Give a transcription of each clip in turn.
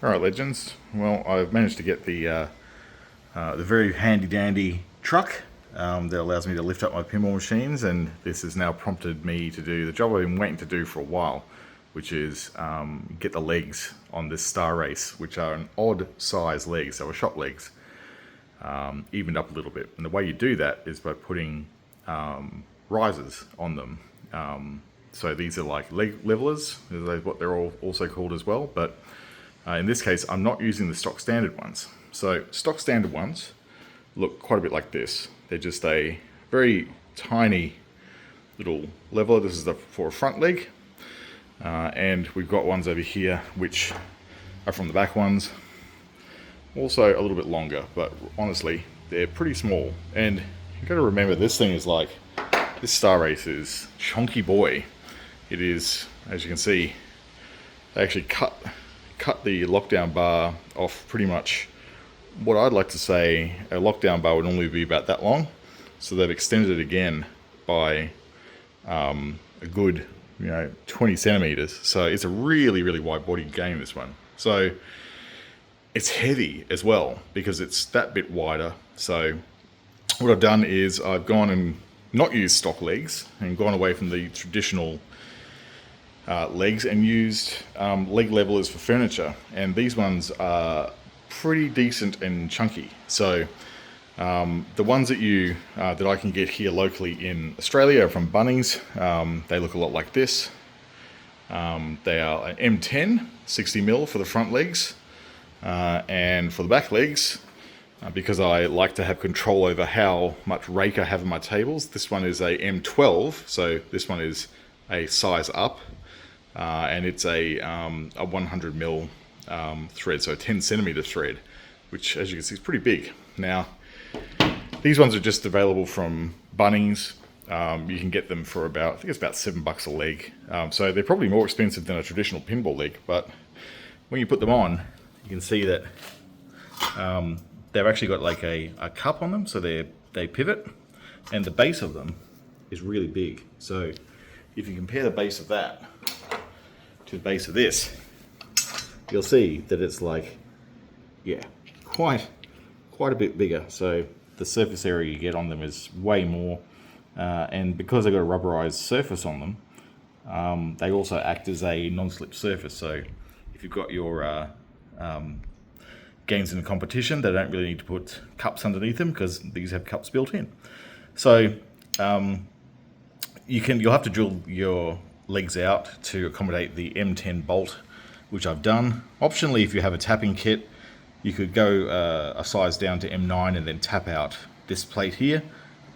Alright legends, well I've managed to get the very handy dandy truck that allows me to lift up my pinball machines, and this has now prompted me to do the job I've been waiting to do for a while, which is get the legs on this Star Race, which are an odd size legs, so are shop legs, evened up a little bit. And the way you do that is by putting risers on them. So these are like leg levelers, is what they're all also called as well, but in this case I'm not using the stock standard ones. So stock standard ones look quite a bit like this. They're just a very tiny little leveler. This is for a front leg, and we've got ones over here which are from the back ones, also a little bit longer, but honestly they're pretty small. And you've got to remember, this thing is like, this Star Race is chunky boy. It is, as you can see, they actually cut the lockdown bar off pretty much what I'd like to say a lockdown bar would normally be about that long. So they've extended it again by a good 20 centimeters. So it's a really wide bodied game, this one. So it's heavy as well because it's that bit wider. So what I've done is I've gone and not used stock legs and gone away from the traditional legs and used leg levelers for furniture, and these ones are pretty decent and chunky. So the ones that I can get here locally in Australia are from Bunnings. They look a lot like this. They are an M10 60mm for the front legs, and for the back legs, because I like to have control over how much rake I have on my tables, this one is a M12, so this one is a size up, and it's a 100mm thread, so a 10 centimeter thread, which as you can see is pretty big. Now these ones are just available from Bunnings. You can get them for about, I think it's about $7 a leg. So they're probably more expensive than a traditional pinball leg, but when you put them on, you can see that they've actually got like a cup on them, so they pivot, and the base of them is really big. So if you compare the base of that to the base of this, you'll see that it's like, yeah, quite a bit bigger. So the surface area you get on them is way more, and because they've got a rubberized surface on them, they also act as a non-slip surface. So if you've got your games in a competition, they don't really need to put cups underneath them because these have cups built in. So you'll have to drill your legs out to accommodate the M10 bolt, which I've done. Optionally, if you have a tapping kit, you could go a size down to M9 and then tap out this plate here,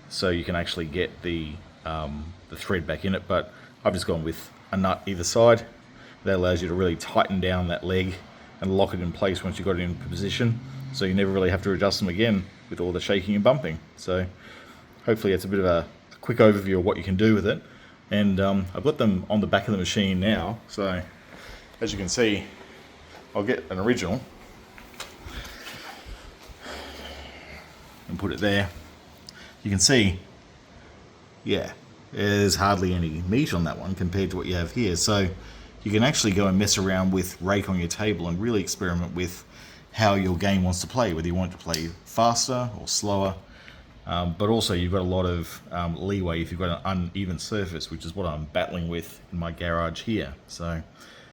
so you can actually get the thread back in it. But I've just gone with a nut either side. That allows you to really tighten down that leg and lock it in place once you've got it in position, so you never really have to adjust them again with all the shaking and bumping. So hopefully it's a bit of a quick overview of what you can do with it. And I've got them on the back of the machine now, so as you can see, I'll get an original and put it there. You can see, yeah, there's hardly any meat on that one compared to what you have here. So you can actually go and mess around with rake on your table and really experiment with how your game wants to play, whether you want it to play faster or slower. But also you've got a lot of leeway if you've got an uneven surface, which is what I'm battling with in my garage here. So